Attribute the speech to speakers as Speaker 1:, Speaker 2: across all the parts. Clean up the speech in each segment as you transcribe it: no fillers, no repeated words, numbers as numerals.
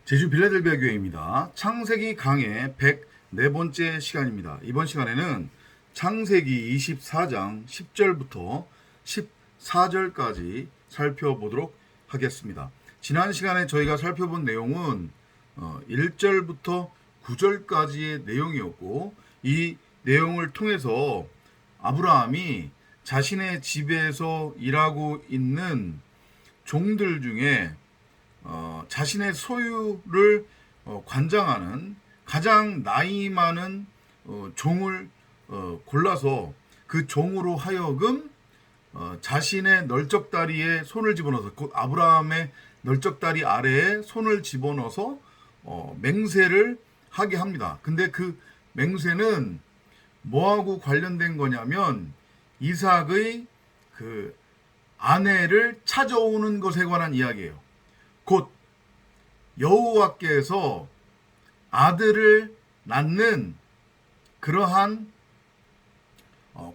Speaker 1: 제주 빌라델비아 교회입니다. 창세기 강의 104번째 시간입니다. 이번 시간에는 창세기 24장 10절부터 14절까지 살펴보도록 하겠습니다. 지난 시간에 저희가 살펴본 내용은 1절부터 9절까지의 내용이었고, 이 내용을 통해서 아브라함이 자신의 집에서 일하고 있는 종들 중에 자신의 소유를 관장하는 가장 나이 많은 종을 골라서 그 종으로 하여금 자신의 널쩍다리에 손을 집어넣어서, 곧 아브라함의 널쩍다리 아래에 손을 집어넣어서 맹세를 하게 합니다. 근데 그 맹세는 뭐하고 관련된 거냐면 이삭의 그 아내를 찾아오는 것에 관한 이야기예요. 곧 여호와께서 아들을 낳는 그러한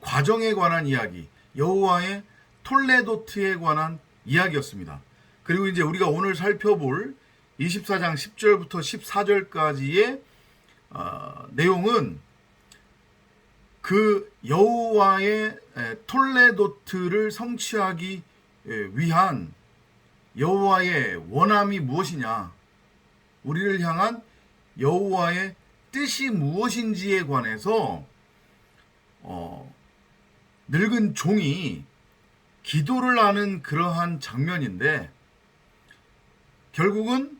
Speaker 1: 과정에 관한 이야기, 여호와의 톨레도트에 관한 이야기였습니다. 그리고 이제 우리가 오늘 살펴볼 24장 10절부터 14절까지의 내용은 그 여호와의 톨레도트를 성취하기 위한 여호와의 원함이 무엇이냐, 우리를 향한 여호와의 뜻이 무엇인지에 관해서 늙은 종이 기도를 하는 그러한 장면인데, 결국은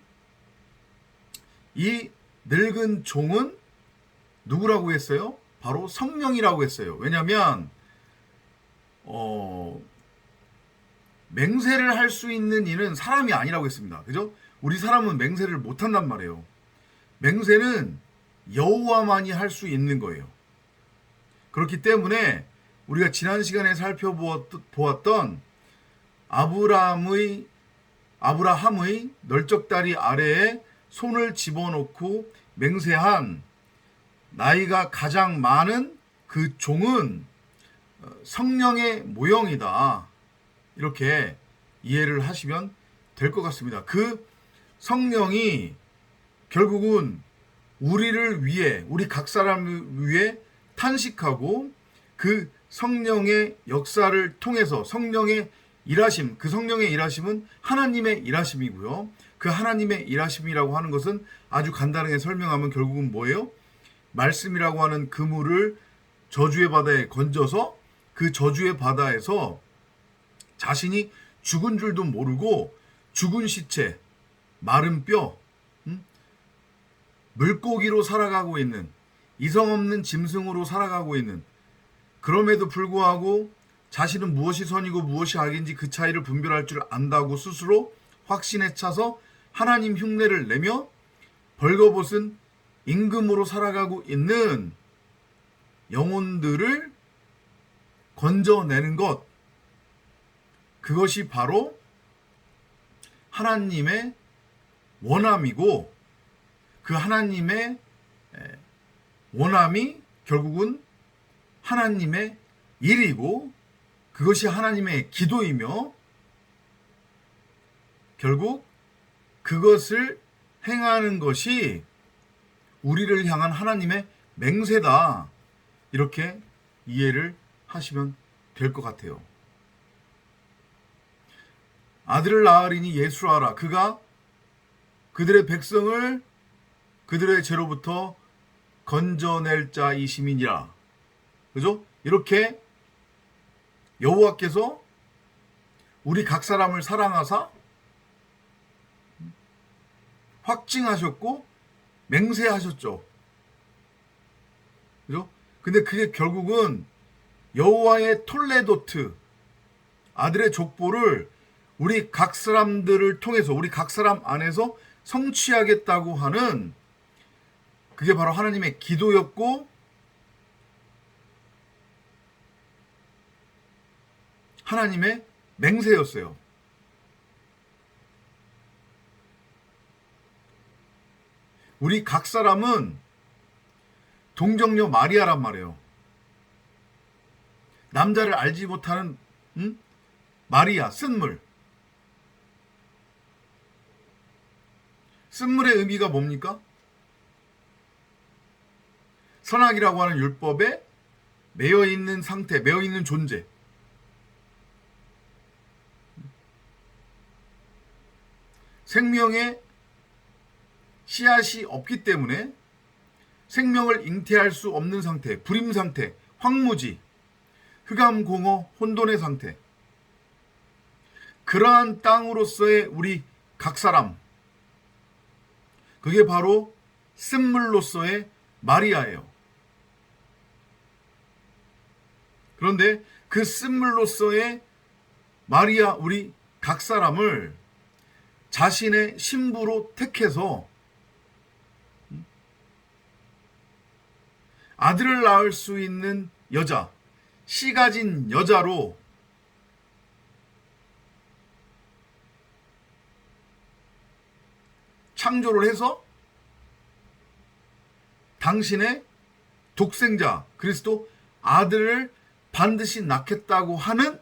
Speaker 1: 이 늙은 종은 누구라고 했어요? 바로 성령이라고 했어요. 왜냐하면 맹세를 할 수 있는 이는 사람이 아니라고 했습니다. 그죠? 우리 사람은 맹세를 못한단 말이에요. 맹세는 여호와만이 할 수 있는 거예요. 그렇기 때문에 우리가 지난 시간에 살펴보았던 아브라함의 널쩍다리 아래에 손을 집어넣고 맹세한 나이가 가장 많은 그 종은 성령의 모형이다, 이렇게 이해를 하시면 될 것 같습니다. 그 성령이 결국은 우리를 위해, 우리 각 사람을 위해 탄식하고, 그 성령의 역사를 통해서 성령의 일하심, 그 성령의 일하심은 하나님의 일하심이고요. 그 하나님의 일하심이라고 하는 것은 아주 간단하게 설명하면 결국은 뭐예요? 말씀이라고 하는 그물을 저주의 바다에 건져서 그 저주의 바다에서 자신이 죽은 줄도 모르고 죽은 시체, 마른 뼈, 물고기로 살아가고 있는, 이성 없는 짐승으로 살아가고 있는, 그럼에도 불구하고 자신은 무엇이 선이고 무엇이 악인지 그 차이를 분별할 줄 안다고 스스로 확신에 차서 하나님 흉내를 내며 벌거벗은 임금으로 살아가고 있는 영혼들을 건져내는 것, 그것이 바로 하나님의 원함이고, 그 하나님의 원함이 결국은 하나님의 일이고, 그것이 하나님의 기도이며, 결국 그것을 행하는 것이 우리를 향한 하나님의 맹세다, 이렇게 이해를 하시면 될 것 같아요. 아들을 낳으리니 예수를 알아. 그가 그들의 백성을 그들의 죄로부터 건져낼 자이심이니라. 그죠? 이렇게 여호와께서 우리 각 사람을 사랑하사 확증하셨고 맹세하셨죠. 그죠? 근데 그게 결국은 여호와의 톨레도트, 아들의 족보를 우리 각 사람들을 통해서, 우리 각 사람 안에서 성취하겠다고 하는, 그게 바로 하나님의 기도였고, 하나님의 맹세였어요. 우리 각 사람은 동정녀 마리아란 말이에요. 남자를 알지 못하는 마리아, 쓴물. 쓴물의 의미가 뭡니까? 선악이라고 하는 율법에 매여 있는 상태, 매여 있는 존재. 생명의 씨앗이 없기 때문에 생명을 잉태할 수 없는 상태, 불임 상태, 황무지, 흑암공허, 혼돈의 상태. 그러한 땅으로서의 우리 각 사람, 그게 바로 쓴물로서의 마리아예요. 그런데 그 쓴물로서의 마리아, 우리 각 사람을 자신의 신부로 택해서 아들을 낳을 수 있는 여자, 씨 가진 여자로 창조를 해서 당신의 독생자 그리스도 아들을 반드시 낳겠다고 하는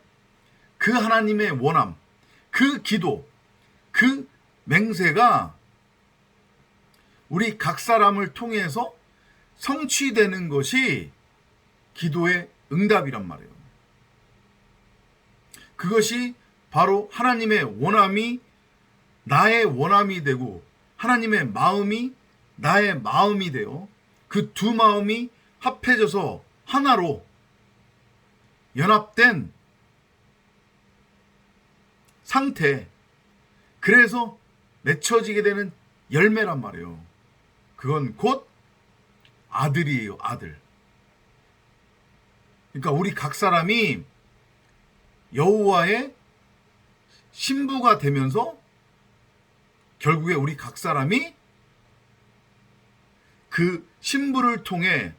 Speaker 1: 그 하나님의 원함, 그 기도, 그 맹세가 우리 각 사람을 통해서 성취되는 것이 기도의 응답이란 말이에요. 그것이 바로 하나님의 원함이 나의 원함이 되고 하나님의 마음이 나의 마음이 되어 그 두 마음이 합해져서 하나로 연합된 상태. 그래서 맺혀지게 되는 열매란 말이에요. 그건 곧 아들이에요. 아들. 그러니까 우리 각 사람이 여호와의 신부가 되면서 결국에 우리 각 사람이 그 신부를 통해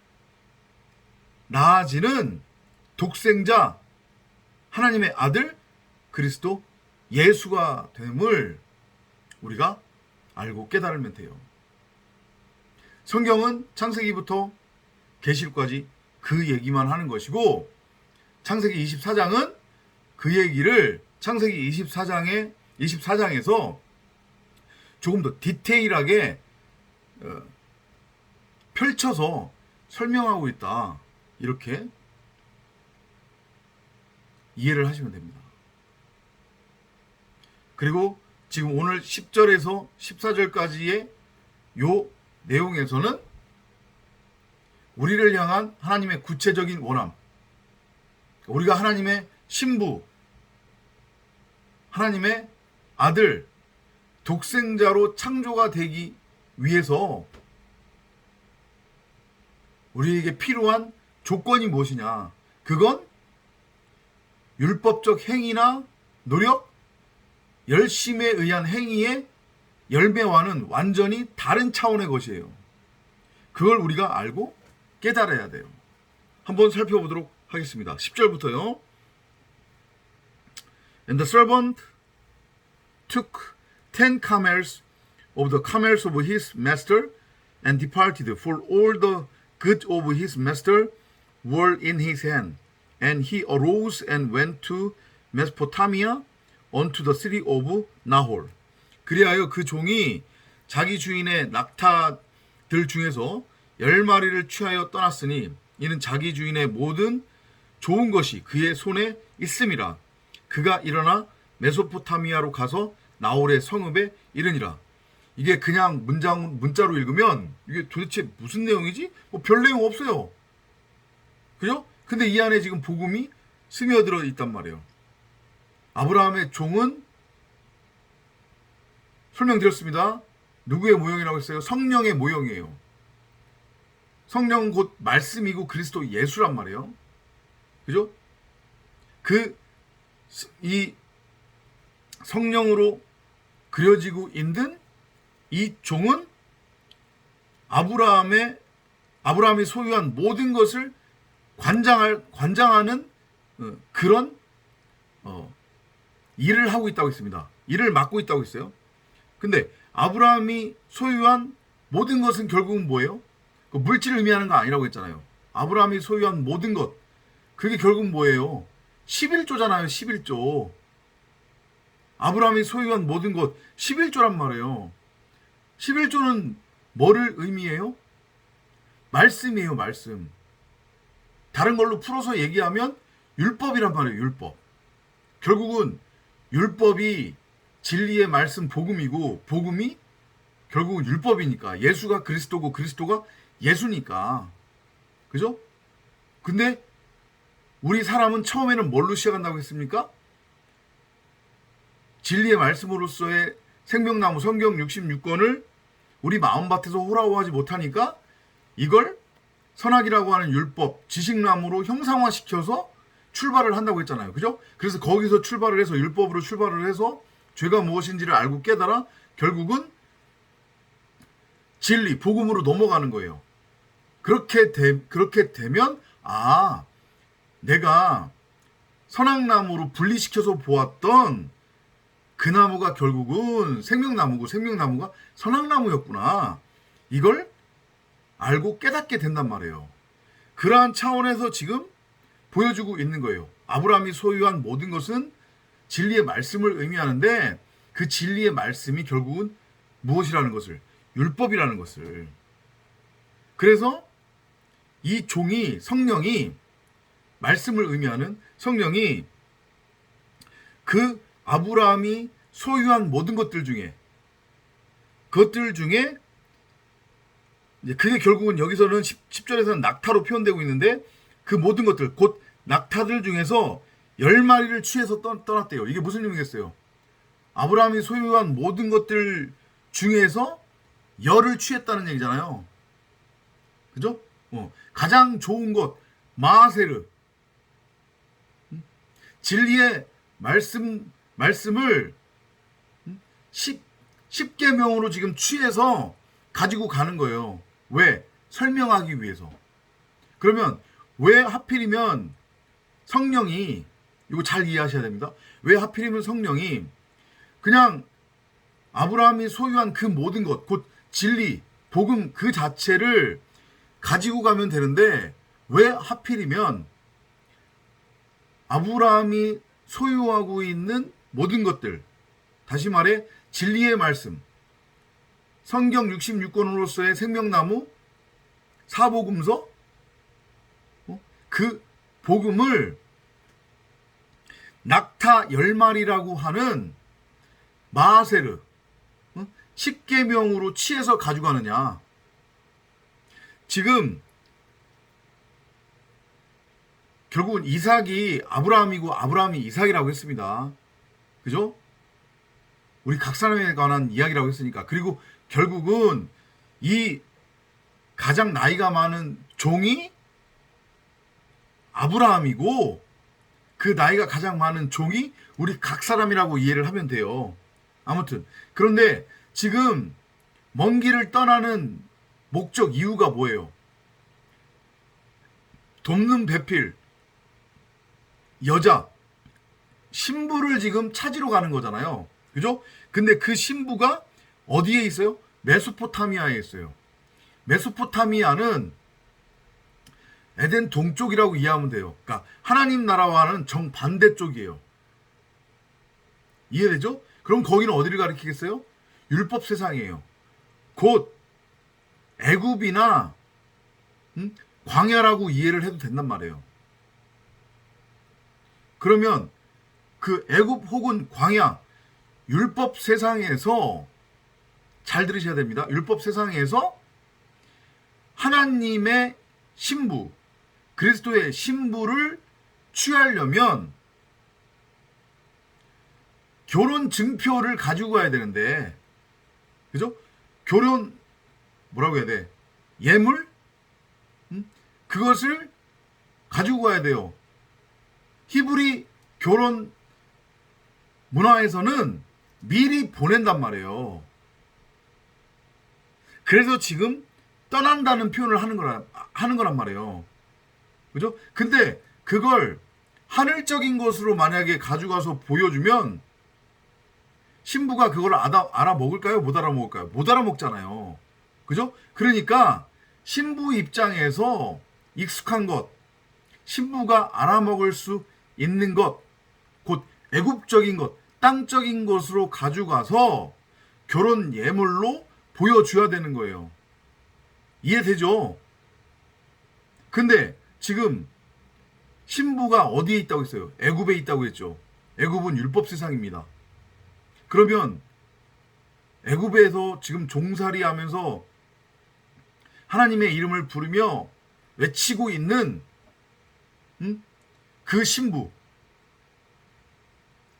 Speaker 1: 나아지는 독생자 하나님의 아들 그리스도 예수가 됨을 우리가 알고 깨달으면 돼요. 성경은 창세기부터 계시록까지 그 얘기만 하는 것이고 창세기 24장은 그 얘기를 창세기 24장에서 조금 더 디테일하게 펼쳐서 설명하고 있다. 이렇게 이해를 하시면 됩니다. 그리고 지금 오늘 10절에서 14절까지의 요 내용에서는 우리를 향한 하나님의 구체적인 원함, 우리가 하나님의 신부, 하나님의 아들, 독생자로 창조가 되기 위해서 우리에게 필요한 조건이 무엇이냐? 그건 율법적 행위나 노력, 열심에 의한 행위의 열매와는 완전히 다른 차원의 것이에요. 그걸 우리가 알고 깨달아야 돼요. 한번 살펴보도록 하겠습니다. 10절부터요. And the servant took 10 camels of the camels of his master and departed, for all the goods of his master were in his hand. And he arose and went to Mesopotamia unto the city of Nahor. 그리하여 그 종이 자기 주인의 낙타들 중에서 10마리를 취하여 떠났으니 이는 자기 주인의 모든 좋은 것이 그의 손에 있음이라. 그가 일어나 메소포타미아로 가서 나홀의 성읍에 이르니라. 이게 그냥 문자로 읽으면 이게 도대체 무슨 내용이지? 뭐 별 내용 없어요. 그죠? 근데 이 안에 지금 복음이 스며들어 있단 말이에요. 아브라함의 종은 설명드렸습니다. 누구의 모형이라고 했어요? 성령의 모형이에요. 성령 곧 말씀이고 그리스도 예수란 말이에요. 그죠? 이 성령으로 그려지고 있는 이 종은 아브라함이 소유한 모든 것을 관장하는 그런 일을 하고 있다고 했습니다. 일을 맡고 있다고 했어요. 근데 아브라함이 소유한 모든 것은 결국은 뭐예요? 그 물질을 의미하는 거 아니라고 했잖아요. 아브라함이 소유한 모든 것, 그게 결국은 뭐예요? 11조잖아요. 11조. 아브라함이 소유한 모든 것 11조란 말이에요. 11조는 뭐를 의미해요? 말씀이에요, 말씀. 다른 걸로 풀어서 얘기하면 율법이란 말이에요, 율법. 결국은 율법이 진리의 말씀 복음이고, 복음이 결국은 율법이니까, 예수가 그리스도고 그리스도가 예수니까. 그죠? 근데 우리 사람은 처음에는 뭘로 시작한다고 했습니까? 진리의 말씀으로서의 생명나무 성경 66권을 우리 마음밭에서 호라호하지 못하니까 이걸 선악이라고 하는 율법, 지식나무로 형상화시켜서 출발을 한다고 했잖아요. 그죠? 그래서 거기서 출발을 해서 율법으로 출발을 해서 죄가 무엇인지를 알고 깨달아 결국은 진리, 복음으로 넘어가는 거예요. 그렇게 되면 내가 선악나무로 분리시켜서 보았던 그 나무가 결국은 생명나무고 생명나무가 선악나무였구나. 이걸 알고 깨닫게 된단 말이에요. 그러한 차원에서 지금 보여주고 있는 거예요. 아브라함이 소유한 모든 것은 진리의 말씀을 의미하는데 그 진리의 말씀이 결국은 무엇이라는 것을, 율법이라는 것을. 그래서 이 종이, 성령이, 말씀을 의미하는 성령이 그 아브라함이 소유한 모든 것들 중에 그게 결국은 여기서는 10절에서는 낙타로 표현되고 있는데 그 모든 것들, 곧 낙타들 중에서 10마리를 취해서 떠났대요. 이게 무슨 의미겠어요? 아브라함이 소유한 모든 것들 중에서 10을 취했다는 얘기잖아요. 그죠? 가장 좋은 것, 마하세르. 진리의 말씀을 10계명으로 지금 취해서 가지고 가는 거예요. 왜? 설명하기 위해서. 그러면 왜 하필이면 성령이, 이거 잘 이해하셔야 됩니다. 왜 하필이면 성령이 그냥 아브라함이 소유한 그 모든 것, 곧 진리, 복음 그 자체를 가지고 가면 되는데 왜 하필이면 아브라함이 소유하고 있는 모든 것들, 다시 말해 진리의 말씀, 성경 66권으로서의 생명나무, 사복음서, 그 복음을 낙타 10마리라고 하는 마하세르 10계명으로 취해서 가져가느냐. 지금 결국은 이삭이 아브라함이고 아브라함이 이삭이라고 했습니다. 그죠? 우리 각 사람에 관한 이야기라고 했으니까. 그리고 결국은 이 가장 나이가 많은 종이 아브라함이고 그 나이가 가장 많은 종이 우리 각 사람이라고 이해를 하면 돼요. 아무튼 그런데 지금 먼 길을 떠나는 목적, 이유가 뭐예요? 돕는 배필, 여자, 신부를 지금 찾으러 가는 거잖아요. 그죠? 근데 그 신부가 어디에 있어요? 메소포타미아에 있어요. 메소포타미아는 에덴 동쪽이라고 이해하면 돼요. 그러니까 하나님 나라와는 정반대 쪽이에요. 이해되죠? 그럼 거기는 어디를 가리키겠어요? 율법 세상이에요. 곧 애굽이나 광야라고 이해를 해도 된단 말이에요. 그러면 그 애굽 혹은 광야, 율법 세상에서 잘 들으셔야 됩니다. 율법 세상에서 하나님의 신부, 그리스도의 신부를 취하려면 결혼 증표를 가지고 가야 되는데, 그죠? 결혼, 뭐라고 해야 돼? 예물? 그것을 가지고 가야 돼요. 히브리 결혼 문화에서는 미리 보낸단 말이에요. 그래서 지금 떠난다는 표현을 하는 거란 말이에요. 그죠? 근데 그걸 하늘적인 것으로 만약에 가져가서 보여주면 신부가 그걸 알아먹을까요? 못 알아먹을까요? 못 알아먹잖아요. 그죠? 그러니까 신부 입장에서 익숙한 것, 신부가 알아먹을 수 있는 것, 곧 애국적인 것, 땅적인 것으로 가져가서 결혼 예물로 보여줘야 되는 거예요. 이해되죠? 근데 지금 신부가 어디에 있다고 했어요? 애굽에 있다고 했죠. 애굽은 율법 세상입니다. 그러면 애굽에서 지금 종살이 하면서 하나님의 이름을 부르며 외치고 있는 그 신부,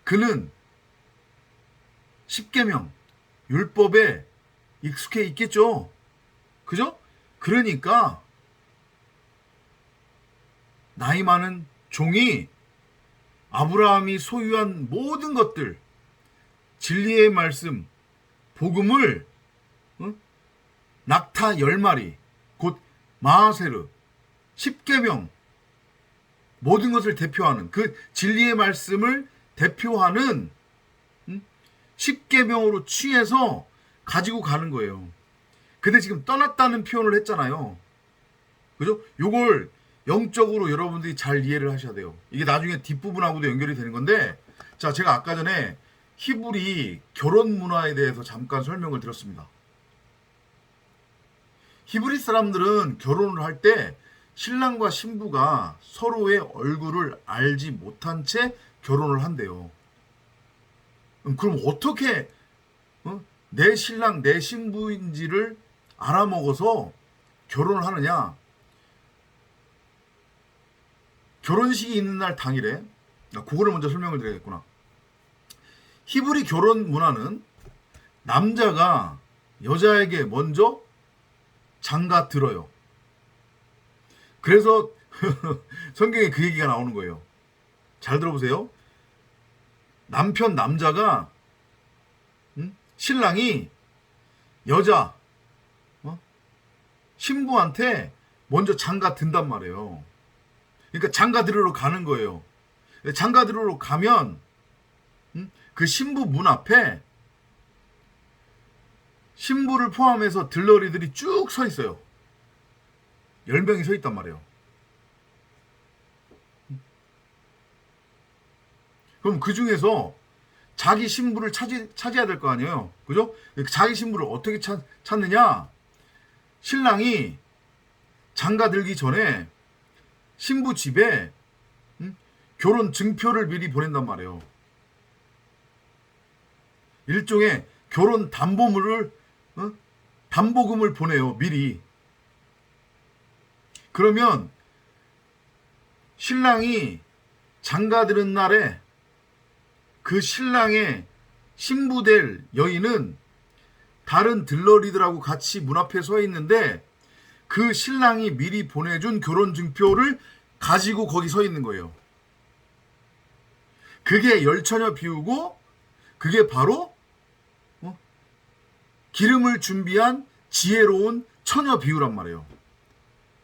Speaker 1: 그는 십계명 율법에 익숙해 있겠죠. 그죠? 그러니까 나이 많은 종이 아브라함이 소유한 모든 것들, 진리의 말씀, 복음을 낙타 10마리, 곧 마하세르, 십계명, 모든 것을 대표하는 그 진리의 말씀을 대표하는 십계명으로 취해서 가지고 가는 거예요. 근데 지금 떠났다는 표현을 했잖아요. 그죠? 요걸 영적으로 여러분들이 잘 이해를 하셔야 돼요. 이게 나중에 뒷부분하고도 연결이 되는 건데, 자, 제가 아까 전에 히브리 결혼 문화에 대해서 잠깐 설명을 드렸습니다. 히브리 사람들은 결혼을 할 때 신랑과 신부가 서로의 얼굴을 알지 못한 채 결혼을 한대요. 그럼 어떻게 내 신랑, 내 신부인지를 알아먹어서 결혼을 하느냐? 결혼식이 있는 날 당일에, 그거를 먼저 설명을 드려야겠구나. 히브리 결혼 문화는 남자가 여자에게 먼저 장가 들어요. 그래서 성경에 그 얘기가 나오는 거예요. 잘 들어보세요. 남자가 신랑이 여자 신부한테 먼저 장가 든단 말이에요. 그러니까 장가 들으러 가는 거예요. 장가 들으러 가면 그 신부 문 앞에 신부를 포함해서 들러리들이 쭉 서 있어요. 10명이 서 있단 말이에요. 그럼 그 중에서 자기 신부를 찾아야 될 거 아니에요. 그죠? 자기 신부를 어떻게 찾느냐? 신랑이 장가 들기 전에 신부 집에 결혼 증표를 미리 보낸단 말이에요. 일종의 결혼 담보금을 보내요. 미리. 그러면 신랑이 장가 드는 날에 그 신랑의 신부될 여인은 다른 들러리들하고 같이 문 앞에 서 있는데 그 신랑이 미리 보내준 결혼 증표를 가지고 거기 서 있는 거예요. 그게 열처녀 비우고 그게 바로 기름을 준비한 지혜로운 처녀 비유란 말이에요.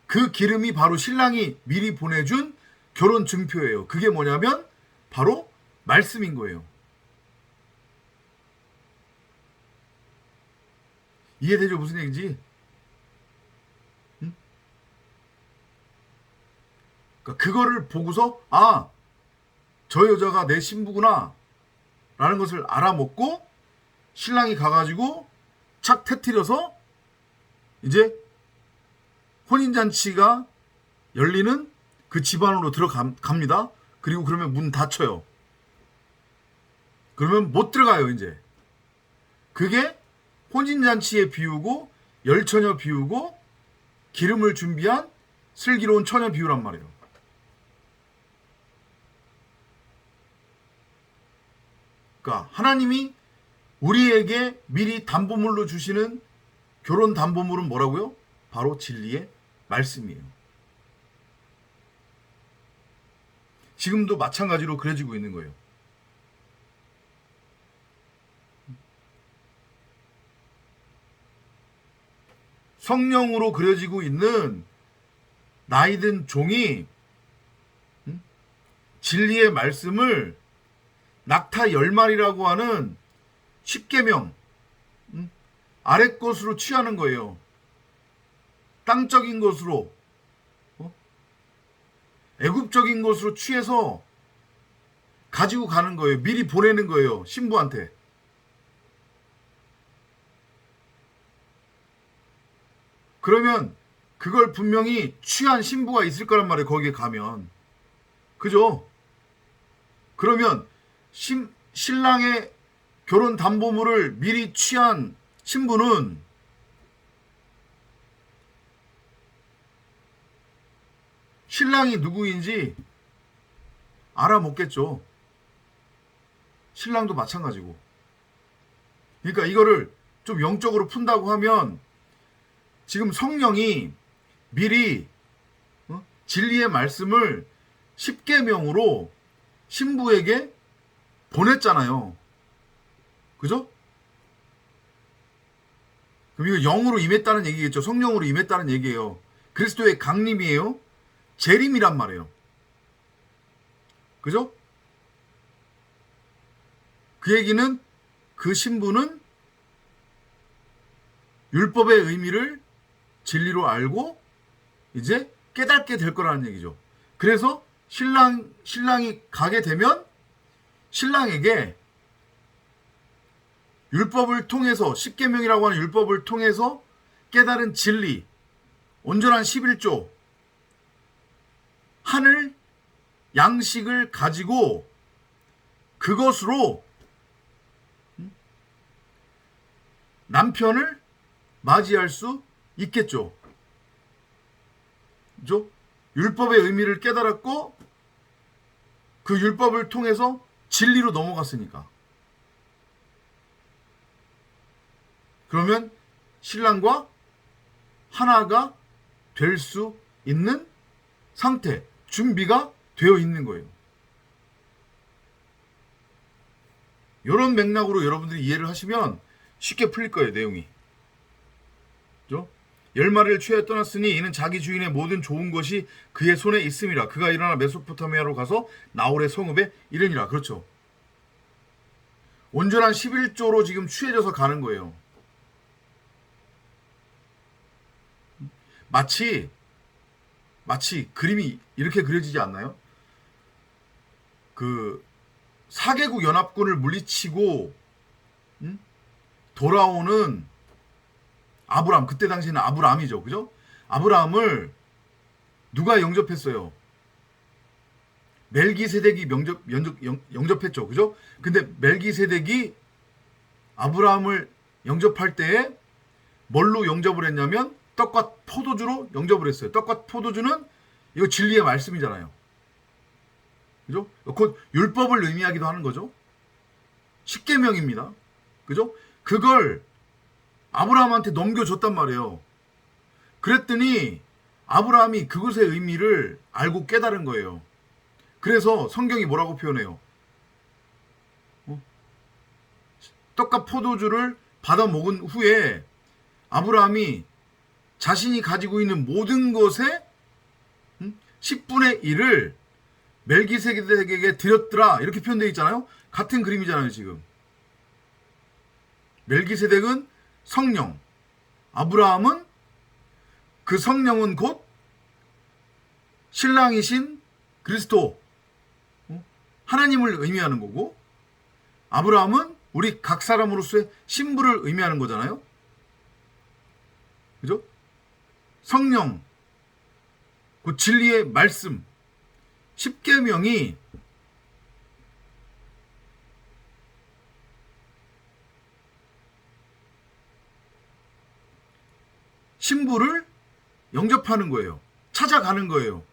Speaker 1: 그 기름이 바로 신랑이 미리 보내준 결혼 증표예요. 그게 뭐냐면 바로 말씀인 거예요. 이해되죠? 무슨 얘기인지? 그러니까 그거를 보고서 저 여자가 내 신부구나 라는 것을 알아먹고 신랑이 가가지고 착 터뜨려서 이제 혼인잔치가 열리는 그 집안으로 들어갑니다. 그리고 그러면 문 닫혀요. 그러면 못 들어가요. 이제 그게 혼인잔치에 비우고 열처녀 비우고 기름을 준비한 슬기로운 처녀 비유란 말이에요. 그러니까 하나님이 우리에게 미리 담보물로 주시는 결혼 담보물은 뭐라고요? 바로 진리의 말씀이에요. 지금도 마찬가지로 그려지고 있는 거예요. 성령으로 그려지고 있는 나이든 종이 진리의 말씀을 낙타 10마리라고 하는 십계명 아래 것으로 취하는 거예요. 땅적인 것으로 애굽적인 것으로 취해서 가지고 가는 거예요. 미리 보내는 거예요. 신부한테. 그러면 그걸 분명히 취한 신부가 있을 거란 말이에요. 거기에 가면. 그죠? 그러면 신랑의 결혼 담보물을 미리 취한 신부는 신랑이 누구인지 알아먹겠죠. 신랑도 마찬가지고. 그러니까 이거를 좀 영적으로 푼다고 하면 지금 성령이 미리 진리의 말씀을 십계명으로 신부에게 보냈잖아요. 그죠? 그럼 이거 영으로 임했다는 얘기겠죠. 성령으로 임했다는 얘기예요. 그리스도의 강림이에요. 재림이란 말이에요. 그죠? 그 얘기는 그 신부는 율법의 의미를 진리로 알고 이제 깨닫게 될 거라는 얘기죠. 그래서 신랑이 가게 되면 신랑에게 율법을 통해서 십계명이라고 하는 율법을 통해서 깨달은 진리, 온전한 11조, 하늘 양식을 가지고 그것으로 남편을 맞이할 수 있겠죠. 그죠? 율법의 의미를 깨달았고 그 율법을 통해서 진리로 넘어갔으니까. 그러면 신랑과 하나가 될 수 있는 상태, 준비가 되어 있는 거예요. 이런 맥락으로 여러분들이 이해를 하시면 쉽게 풀릴 거예요, 내용이. 그죠? 열마리를 취하여 떠났으니 이는 자기 주인의 모든 좋은 것이 그의 손에 있음이라. 그가 일어나 메소포타미아로 가서 나홀의 성읍에 이르니라. 그렇죠. 온전한 11조로 지금 취해져서 가는 거예요. 마치 그림이 이렇게 그려지지 않나요? 그 4개국 연합군을 물리치고 돌아오는 아브람, 그때 당시에는 아브람이죠. 그죠? 아브람을 누가 영접했어요? 멜기세덱이 영접했죠. 그죠? 근데 멜기세덱이 아브람을 영접할 때에 뭘로 영접을 했냐면 떡과 포도주로 영접을 했어요. 떡과 포도주는 이거 진리의 말씀이잖아요. 그죠? 곧 율법을 의미하기도 하는 거죠. 십계명입니다. 그죠? 그걸 아브라함한테 넘겨줬단 말이에요. 그랬더니 아브라함이 그것의 의미를 알고 깨달은 거예요. 그래서 성경이 뭐라고 표현해요? 떡과 포도주를 받아 먹은 후에 아브라함이 자신이 가지고 있는 모든 것의 10분의 1을 멜기세덱에게 드렸더라. 이렇게 표현되어 있잖아요. 같은 그림이잖아요, 지금. 멜기세덱은 성령, 아브라함은 그 성령은 곧 신랑이신 그리스도, 하나님을 의미하는 거고, 아브라함은 우리 각 사람으로서의 신부를 의미하는 거잖아요. 그죠? 성령, 그 진리의 말씀, 십계명이 신부를 영접하는 거예요. 찾아가는 거예요.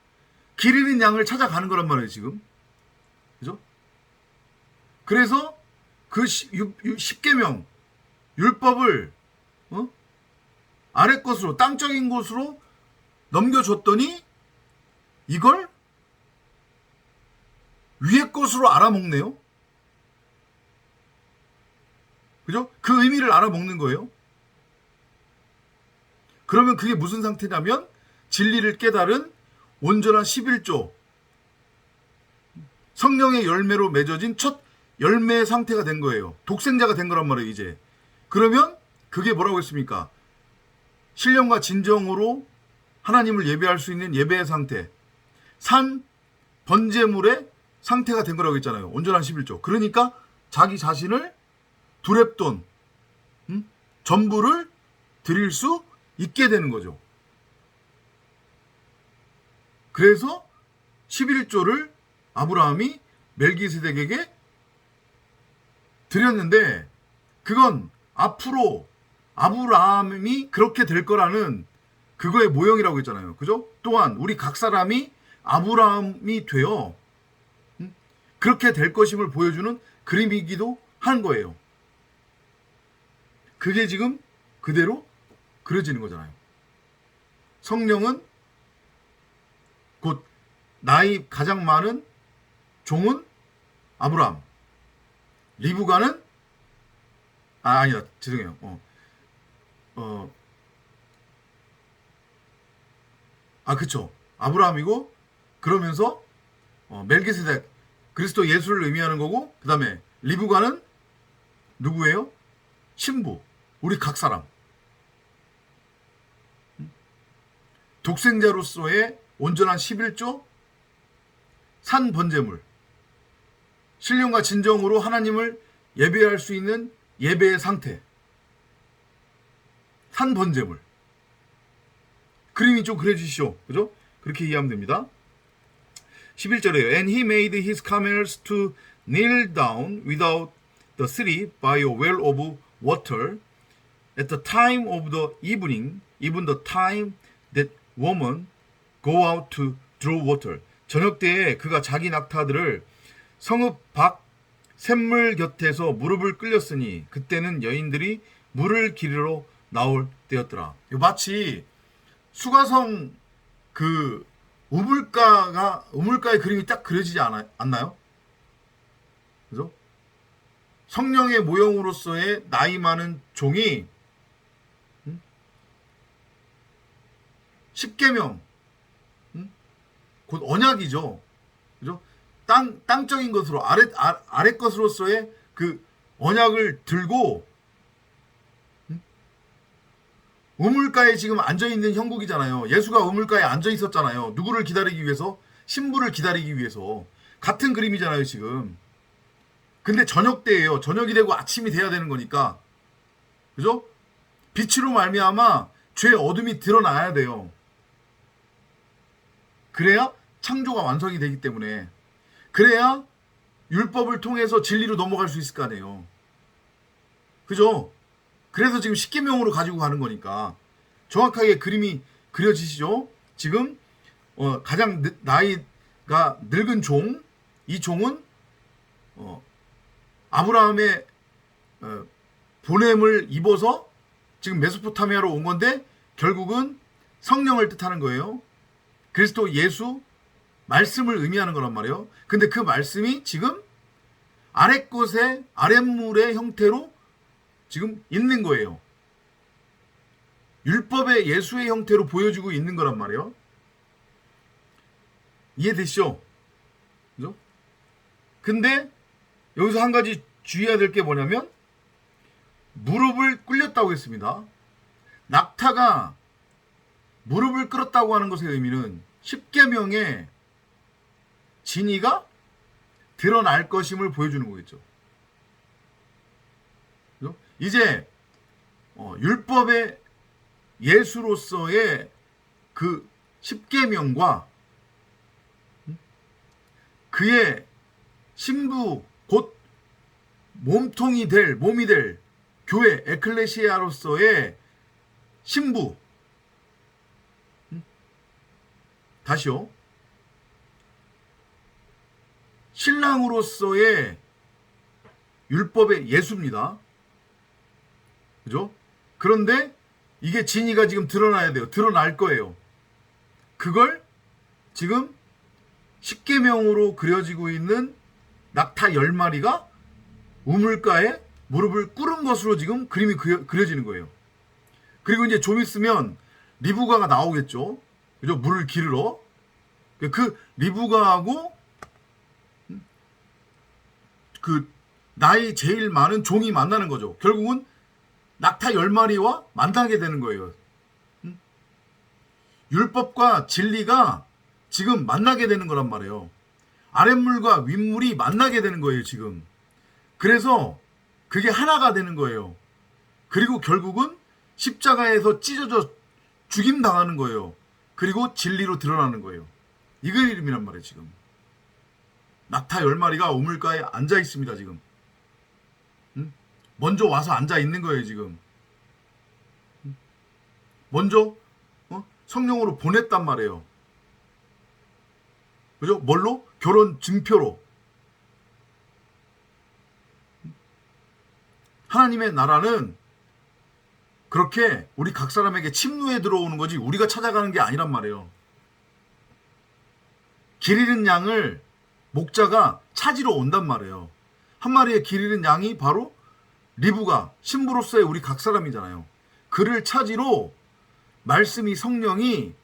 Speaker 1: 길 잃은 양을 찾아가는 거란 말이에요, 지금. 그죠? 그래서 그 십계명, 율법을 아래 것으로, 땅적인 곳으로 넘겨줬더니 이걸 위의 것으로 알아먹네요. 그죠? 그 의미를 알아먹는 거예요. 그러면 그게 무슨 상태냐면 진리를 깨달은 온전한 11조 성령의 열매로 맺어진 첫 열매 상태가 된 거예요. 독생자가 된 거란 말이에요, 이제. 그러면 그게 뭐라고 했습니까? 신령과 진정으로 하나님을 예배할 수 있는 예배의 상태, 산 번제물의 상태가 된 거라고 했잖아요. 온전한 11조. 그러니까 자기 자신을 두렙돈, 전부를 드릴 수 있게 되는 거죠. 그래서 11조를 아브라함이 멜기세덱에게 드렸는데 그건 앞으로 아브라함이 그렇게 될 거라는 그거의 모형이라고 했잖아요. 그죠? 또한 우리 각 사람이 아브라함이 되어 그렇게 될 것임을 보여주는 그림이기도 한 거예요. 그게 지금 그대로 그려지는 거잖아요. 성령은 곧 나이 가장 많은 종은 아브라함, 리브가는 아니다 죄송해요. 그쵸. 아브라함이고 그러면서 멜기세덱 그리스도 예수를 의미하는 거고 그 다음에 리브가는 누구예요? 신부. 우리 각 사람. 독생자로서의 온전한 11조 산 번제물. 신령과 진정으로 하나님을 예배할 수 있는 예배의 상태. 산 번제물. 그림이 좀 그려주시죠. 그죠? 그렇게 이해하면 됩니다. 11절에요. And he made his camels to kneel down without the city by a well of water at the time of the evening, even the time that women go out to draw water. 저녁 때에 그가 자기 낙타들을 성읍 밖 샘물 곁에서 무릎을 꿇렸으니 그때는 여인들이 물을 기르러 나올 때였더라. 마치 수가성 그 우물가의 그림이 딱 그려지지 않나요? 그죠? 성령의 모형으로서의 나이 많은 종이 10계명 곧 언약이죠. 그죠? 땅적인 것으로 아래 것으로서의 그 언약을 들고 우물가에 지금 앉아있는 형국이잖아요. 예수가 우물가에 앉아있었잖아요. 누구를 기다리기 위해서? 신부를 기다리기 위해서. 같은 그림이잖아요 지금. 근데 저녁 때예요. 저녁이 되고 아침이 돼야 되는 거니까. 그죠? 빛으로 말미암아 죄의 어둠이 드러나야 돼요. 그래야 창조가 완성이 되기 때문에. 그래야 율법을 통해서 진리로 넘어갈 수 있을 거 아니에요. 그죠? 그래서 지금 10계명으로 가지고 가는 거니까 정확하게 그림이 그려지시죠? 지금 가장 나이가 늙은 종, 이 종은 아브라함의 보냄을 입어서 지금 메소포타미아로 온 건데 결국은 성령을 뜻하는 거예요. 그리스도 예수 말씀을 의미하는 거란 말이에요. 근데 그 말씀이 지금 아랫것의 아랫물의 형태로 지금 있는 거예요. 율법의 예수의 형태로 보여주고 있는 거란 말이에요. 이해되시죠? 그죠? 근데 여기서 한 가지 주의해야 될 게 뭐냐면 무릎을 꿇렸다고 했습니다. 낙타가 무릎을 꿇었다고 하는 것의 의미는 10계명의 진리가 드러날 것임을 보여주는 거겠죠. 그죠? 이제 율법의 예수로서의 그 10계명과 그의 신부 곧 몸이 될 교회 에클레시아로서의 신부. 다시요. 신랑으로서의 율법의 예수입니다. 그죠? 그런데 이게 진이가 지금 드러나야 돼요. 드러날 거예요. 그걸 지금 10계명으로 그려지고 있는 낙타 10마리가 우물가에 무릎을 꿇은 것으로 지금 그림이 그려지는 거예요. 그리고 이제 좀 있으면 리브가가 나오겠죠. 그죠? 물을 기르러. 그 리브가하고 그 나이 제일 많은 종이 만나는 거죠. 결국은 낙타 10마리와 만나게 되는 거예요. 율법과 진리가 지금 만나게 되는 거란 말이에요. 아랫물과 윗물이 만나게 되는 거예요, 지금. 그래서 그게 하나가 되는 거예요. 그리고 결국은 십자가에서 찢어져 죽임 당하는 거예요. 그리고 진리로 드러나는 거예요. 이거 이름이란 말이에요. 지금 낙타 10마리가 우물가에 앉아 있습니다. 지금 먼저 와서 앉아 있는 거예요. 지금 먼저 성령으로 보냈단 말이에요. 그죠? 뭘로? 결혼 증표로. 하나님의 나라는 그렇게 우리 각 사람에게 침노에 들어오는 거지 우리가 찾아가는 게 아니란 말이에요. 길 잃은 양을 목자가 찾으러 온단 말이에요. 한 마리의 길 잃은 양이 바로 리브가 신부로서의 우리 각 사람이잖아요. 그를 찾으러 말씀이 성령이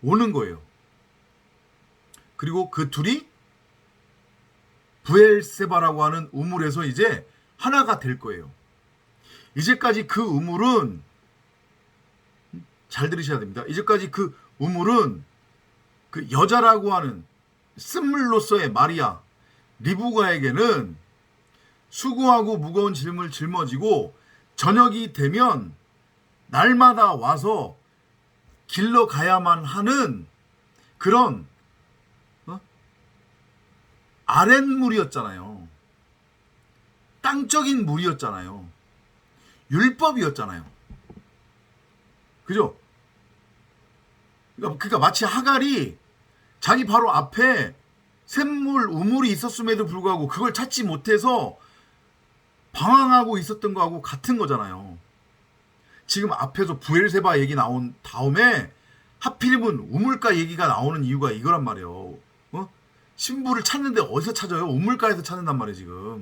Speaker 1: 오는 거예요. 그리고 그 둘이 브엘세바라고 하는 우물에서 이제 하나가 될 거예요. 이제까지 그 우물은 잘 들으셔야 됩니다. 이제까지 그 우물은 그 여자라고 하는 쓴물로서의 마리아 리브가에게는 수고하고 무거운 짐을 짊어지고 저녁이 되면 날마다 와서 길러 가야만 하는 그런 아랫물이었잖아요. 땅적인 물이었잖아요. 율법이었잖아요. 그죠? 그러니까 마치 하갈이 자기 바로 앞에 샘물, 우물이 있었음에도 불구하고 그걸 찾지 못해서 방황하고 있었던 거하고 같은 거잖아요. 지금 앞에서 부엘세바 얘기 나온 다음에 하필이면 우물가 얘기가 나오는 이유가 이거란 말이에요. 신부를 찾는데 어디서 찾아요? 우물가에서 찾는단 말이에요.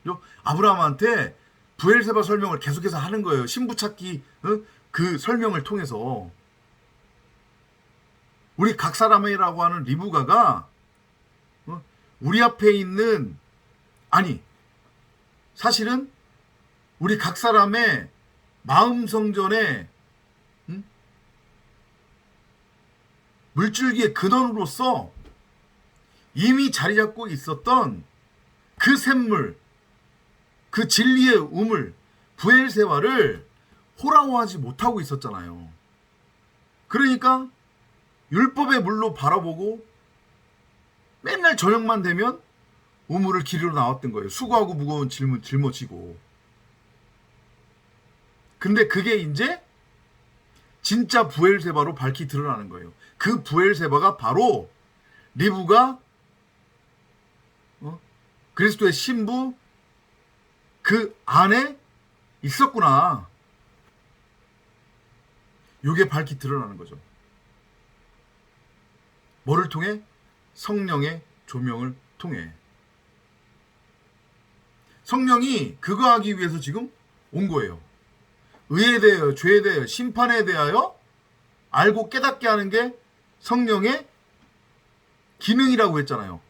Speaker 1: 지금 아브라함한테 부엘세바 설명을 계속해서 하는 거예요. 신부 찾기 그 설명을 통해서 우리 각 사람이라고 하는 리브가가 우리 앞에 있는 사실은 우리 각 사람의 마음 성전에 물줄기의 근원으로서 이미 자리 잡고 있었던 그 샘물, 그 진리의 우물, 부엘세바를 호랑호하지 못하고 있었잖아요. 그러니까 율법의 물로 바라보고 맨날 저녁만 되면 우물을 길이로 나왔던 거예요. 수고하고 무거운 짐을 짊어지고. 근데 그게 이제 진짜 부엘세바로 밝히 드러나는 거예요. 그 부엘세바가 바로 리브가 그리스도의 신부 그 안에 있었구나. 이게 밝히 드러나는 거죠. 뭐를 통해? 성령의 조명을 통해. 성령이 그거 하기 위해서 지금 온 거예요. 의에 대하여, 죄에 대하여, 심판에 대하여 알고 깨닫게 하는 게 성령의 기능이라고 했잖아요.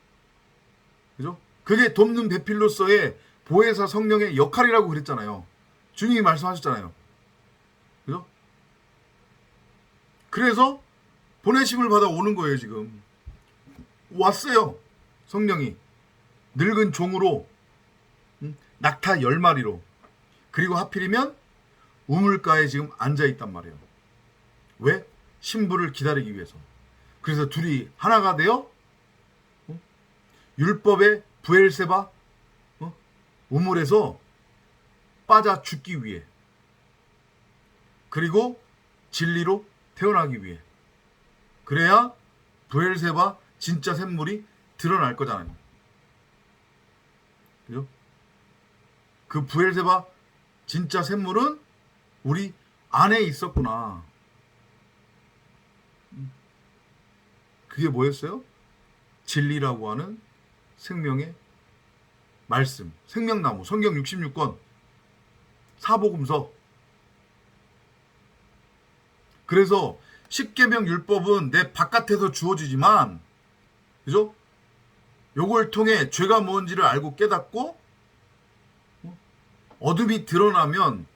Speaker 1: 그죠? 그게 돕는 배필로서의 보혜사 성령의 역할이라고 그랬잖아요. 주님이 말씀하셨잖아요. 그죠? 그래서 보내심을 받아 오는 거예요. 지금 왔어요. 성령이 늙은 종으로 낙타 10마리로. 그리고 하필이면 우물가에 지금 앉아있단 말이에요. 왜? 신부를 기다리기 위해서. 그래서 둘이 하나가 되어 율법의 부엘세바 우물에서 빠져 죽기 위해, 그리고 진리로 태어나기 위해. 그래야 부엘세바 진짜 샘물이 드러날 거잖아요. 그죠? 그 부엘세바 진짜 샘물은 우리 안에 있었구나. 그게 뭐였어요? 진리라고 하는 생명의 말씀, 생명나무, 성경 66권, 사복음서. 그래서 십계명 율법은 내 바깥에서 주어지지만, 그죠? 요걸 통해 죄가 뭔지를 알고 깨닫고 어둠이 드러나면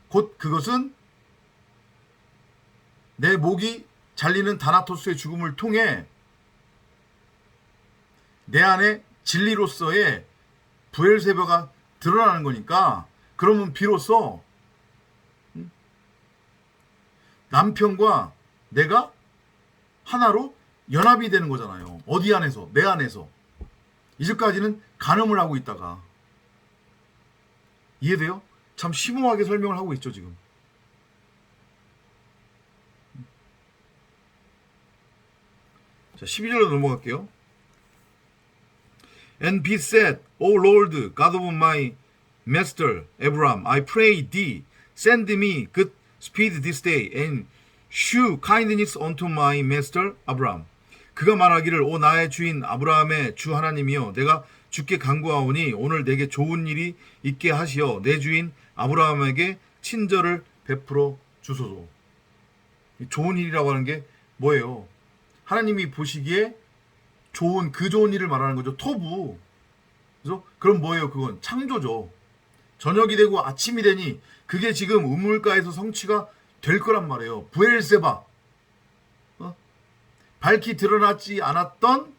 Speaker 1: 곧 그것은 내 목이 잘리는 다나토스의 죽음을 통해 내 안에 진리로서의 부엘세바가 드러나는 거니까, 그러면 비로소 남편과 내가 하나로 연합이 되는 거잖아요. 어디 안에서? 내 안에서. 이제까지는 간음을 하고 있다가. 이해돼요? 참 심오하게 설명을 하고 있죠, 지금. 자, 12절로 넘어갈게요. And be said, O Lord, God of my master Abraham, I pray thee, send me good speed this day, and shew kindness unto my master Abraham. 그가 말하기를, 오 나의 주인 아브라함의 주 하나님이여, 내가 주께 간구하오니 오늘 내게 좋은 일이 있게 하시어 내 주인 아브라함에게 친절을 베풀어 주소서. 좋은 일이라고 하는 게 뭐예요? 하나님이 보시기에 좋은, 그 좋은 일을 말하는 거죠. 토부. 그래서 그럼 뭐예요? 그건 창조죠. 저녁이 되고 아침이 되니 그게 지금 우물가에서 성취가 될 거란 말이에요. 부엘세바. 밝히 드러나지 않았던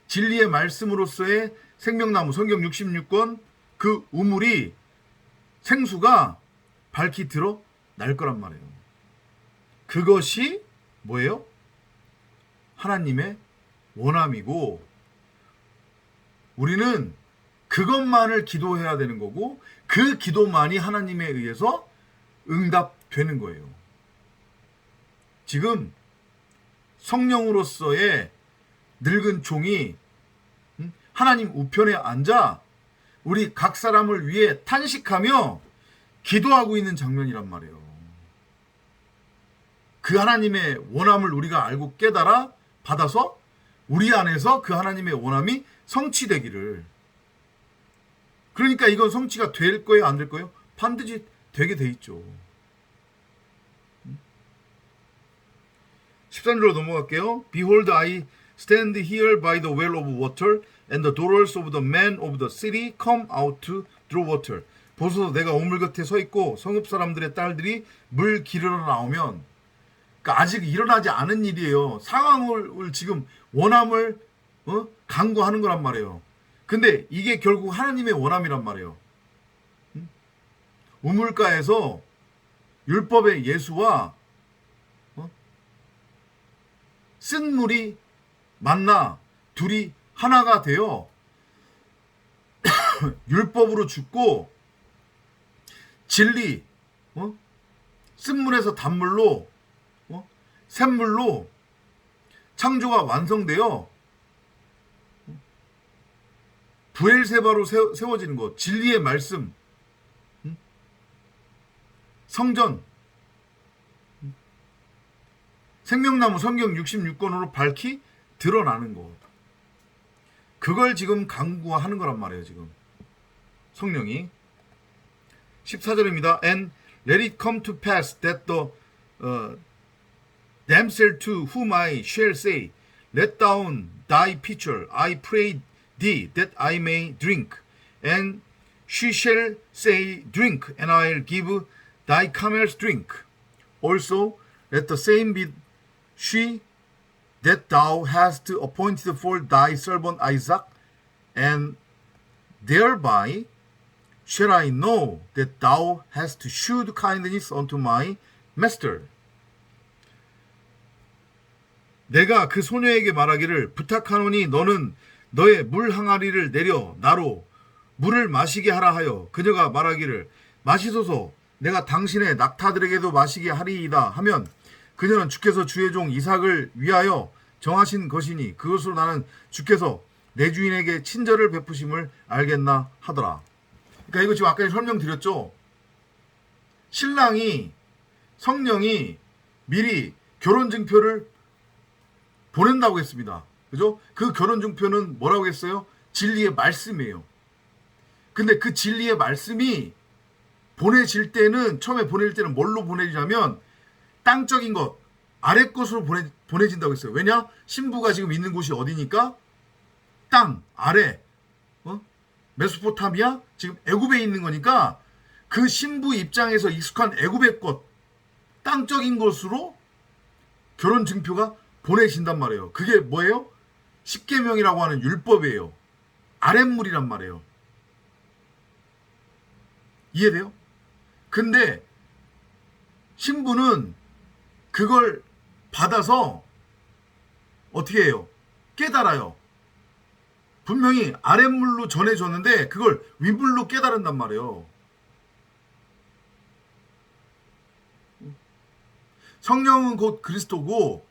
Speaker 1: 진리의 말씀으로서의 생명나무, 성경 66권 그 우물이, 생수가 밝히 드러날 거란 말이에요. 그것이 뭐예요? 하나님의 원함이고, 우리는 그것만을 기도해야 되는 거고, 그 기도만이 하나님에 의해서 응답되는 거예요. 지금 성령으로서의 늙은 종이 하나님 우편에 앉아 우리 각 사람을 위해 탄식하며 기도하고 있는 장면이란 말이에요. 그 하나님의 원함을 우리가 알고 깨달아 받아서 우리 안에서 그 하나님의 원함이 성취되기를. 그러니까 이건 성취가 될 거예요, 안 될 거예요? 반드시 되게 돼 있죠. 13절로 넘어갈게요. Behold, I stand here by the well of water, and the daughters of the men of the city come out to draw water. 보소서 내가 우물 곁에 서 있고 성읍 사람들의 딸들이 물 기르러 나오면, 그러니까 아직 일어나지 않은 일이에요. 상황을 지금 원함을 강구하는 거란 말이에요. 근데 이게 결국 하나님의 원함이란 말이에요. 우물가에서 율법의 예수와 쓴 물이 만나 둘이 하나가 되어 율법으로 죽고 진리, 쓴 물에서 단물로, 샘물로 창조가 완성되어 부엘세바로 세워지는 것, 진리의 말씀, 성전, 생명나무 성경 66권으로 밝히 드러나는 것. 그걸 지금 강구하는 거란 말이에요, 지금. 성령이. 14절입니다. And let it come to pass that the damsel to whom I shall say, let down thy pitcher, I pray thee, that I may drink. And she shall say, drink, and I'll give thy camels drink. Also, let the same be she that thou hast appointed for thy servant Isaac, and thereby shall I know that thou hast shewed kindness unto my master. 내가 그 소녀에게 말하기를 부탁하노니 너는 너의 물 항아리를 내려 나로 물을 마시게 하라 하여, 그녀가 말하기를 마시소서, 내가 당신의 낙타들에게도 마시게 하리이다 하면, 그녀는 주께서 주의 종 이삭을 위하여 정하신 것이니 그것으로 나는 주께서 내 주인에게 친절을 베푸심을 알겠나 하더라. 그러니까 이거 지금 아까 설명드렸죠. 신랑이, 성령이 미리 결혼 증표를 보낸다고 했습니다. 그죠? 그 결혼 증표는 뭐라고 했어요? 진리의 말씀이에요. 근데 그 진리의 말씀이 보내질 때는, 처음에 보낼 때는 뭘로 보내지냐면 땅적인 것, 아래 것으로 보내진다고 했어요. 왜냐? 신부가 지금 있는 곳이 어디니까? 땅, 아래, 메소포타미아, 지금 애굽에 있는 거니까 그 신부 입장에서 익숙한 애굽의 것, 땅적인 것으로 결혼 증표가 보내진단 말이에요. 그게 뭐예요? 십계명이라고 하는 율법이에요. 아랫물이란 말이에요. 이해돼요? 근데 신부는 그걸 받아서 어떻게 해요? 깨달아요. 분명히 아랫물로 전해줬는데 그걸 윗물로 깨달은단 말이에요. 성령은 곧 그리스도고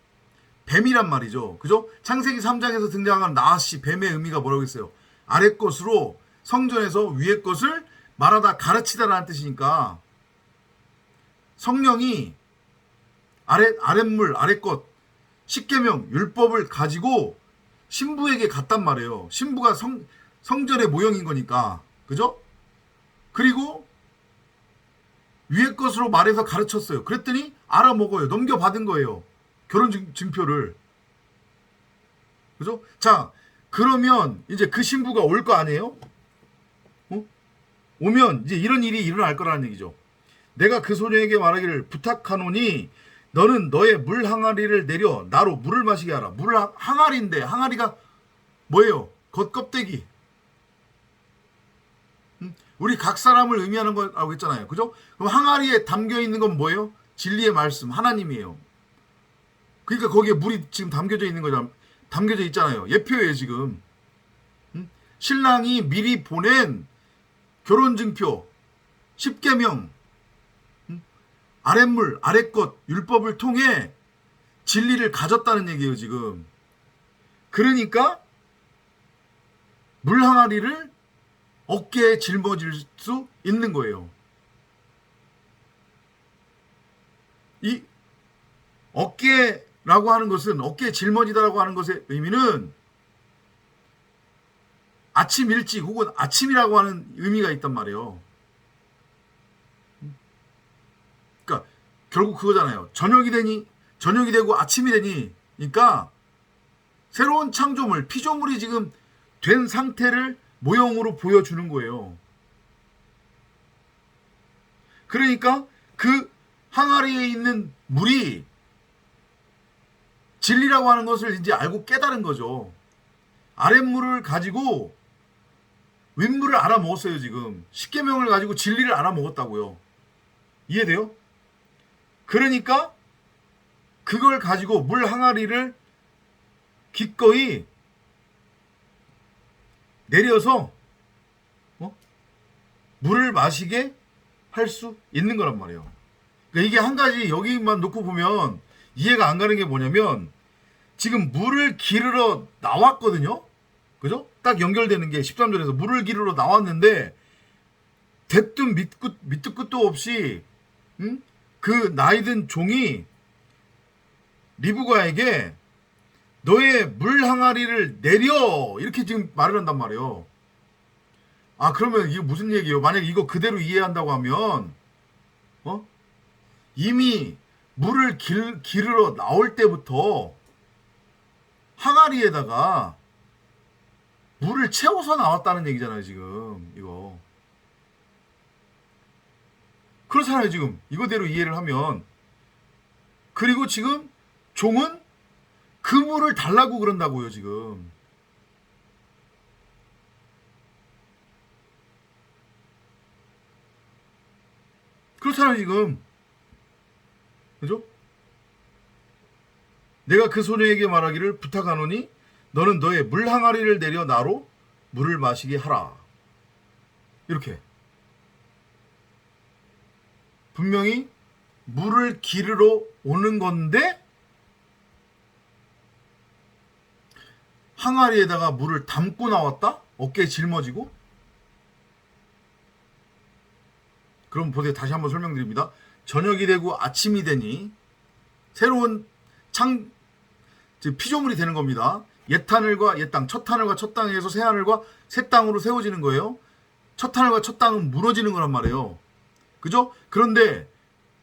Speaker 1: 뱀이란 말이죠. 그죠? 창세기 3장에서 등장하는 나하시 뱀의 의미가 뭐라고 했어요? 아래 것으로 성전에서 위의 것을 말하다 가르치다라는 뜻이니까 성령이 아랫물 아랫것 십계명 율법을 가지고 신부에게 갔단 말이에요. 신부가 성전의 모형인 거니까. 그죠? 그리고 위의 것으로 말해서 가르쳤어요. 그랬더니 알아먹어요. 넘겨받은 거예요. 결혼 증표를. 그죠? 자, 그러면 이제 그 신부가 올 거 아니에요? 오면 이제 이런 일이 일어날 거라는 얘기죠. 내가 그 소녀에게 말하기를 부탁하노니 너는 너의 물 항아리를 내려 나로 물을 마시게 하라. 물 항아리인데 항아리가 뭐예요? 겉껍데기. 우리 각 사람을 의미하는 거라고 했잖아요. 그죠? 그럼 항아리에 담겨 있는 건 뭐예요? 진리의 말씀, 하나님이에요. 그러니까 거기에 물이 지금 담겨져 있는 거잖아요. 담겨져 있잖아요. 예표예요, 지금. 신랑이 미리 보낸 결혼증표, 십계명, 아랫물, 아랫것, 율법을 통해 진리를 가졌다는 얘기예요, 지금. 그러니까 물 항아리를 어깨에 짊어질 수 있는 거예요. 이 어깨라고 하는 것은, 어깨에 짊어지다라고 하는 것의 의미는 아침 일찍 혹은 아침이라고 하는 의미가 있단 말이에요. 그러니까 결국 그거잖아요. 저녁이 되고 아침이 되니, 그러니까 새로운 창조물, 피조물이 지금 된 상태를 모형으로 보여주는 거예요. 그러니까 그 항아리에 있는 물이 진리라고 하는 것을 이제 알고 깨달은 거죠. 아랫물을 가지고 윗물을 알아먹었어요, 지금. 십계명을 가지고 진리를 알아먹었다고요. 이해돼요? 그러니까 그걸 가지고 물 항아리를 기꺼이 내려서 물을 마시게 할 수 있는 거란 말이에요. 그러니까 이게 한 가지 여기만 놓고 보면 이해가 안 가는 게 뭐냐면 지금 물을 기르러 나왔거든요. 그죠? 딱 연결되는 게 13절에서 물을 기르러 나왔는데 대뜸 밑도 끝도 없이 그 나이든 종이 리브가에게 너의 물 항아리를 내려 이렇게 지금 말을 한단 말이에요. 아, 그러면 이게 무슨 얘기예요? 만약에 이거 그대로 이해한다고 하면 이미 물을 기르러 나올 때부터 항아리에다가 물을 채워서 나왔다는 얘기잖아요, 지금. 이거 그렇잖아요, 지금. 이거대로 이해를 하면. 그리고 지금 종은 그 물을 달라고 그런다고요, 지금. 그렇잖아요, 지금. 그죠? 내가 그 소녀에게 말하기를 부탁하노니 너는 너의 물 항아리를 내려 나로 물을 마시게 하라. 이렇게. 분명히 물을 기르러 오는 건데 항아리에다가 물을 담고 나왔다? 어깨에 짊어지고? 그럼 보세요. 다시 한번 설명드립니다. 저녁이 되고 아침이 되니 새로운 피조물이 되는 겁니다. 옛하늘과 옛땅, 첫 하늘과 첫 땅에서 새 하늘과 새 땅으로 세워지는 거예요. 첫 하늘과 첫 땅은 무너지는 거란 말이에요. 그죠? 그런데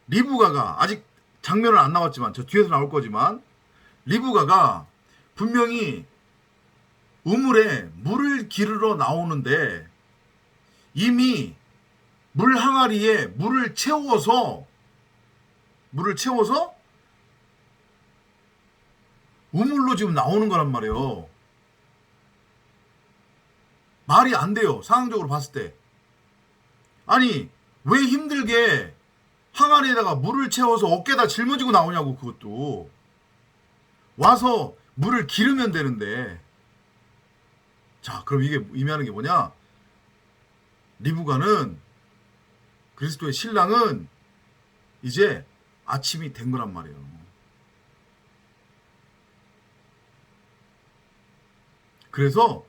Speaker 1: 리브가가 아직 장면은 안 나왔지만 저 뒤에서 나올 거지만 리브가가 분명히 우물에 물을 기르러 나오는데 이미 물 항아리에 물을 채워서 우물로 지금 나오는 거란 말이에요. 말이 안 돼요. 상황적으로 봤을 때. 아니, 왜 힘들게 항아리에다가 물을 채워서 어깨에다 짊어지고 나오냐고. 그것도 와서 물을 기르면 되는데. 자, 그럼 이게 의미하는 게 뭐냐? 리브가는, 그리스도의 신랑은 이제 아침이 된 거란 말이에요. 그래서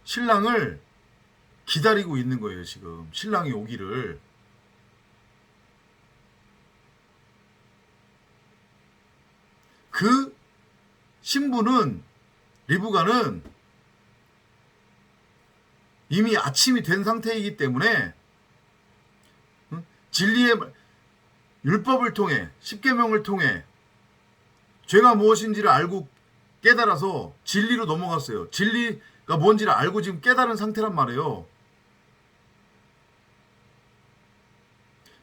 Speaker 1: 신랑을 기다리고 있는 거예요. 지금 신랑이 오기를. 그 신부는, 리브가는 이미 아침이 된 상태이기 때문에 진리의 율법을 통해, 십계명을 통해 죄가 무엇인지를 알고 깨달아서 진리로 넘어갔어요. 진리가 뭔지를 알고 지금 깨달은 상태란 말이에요.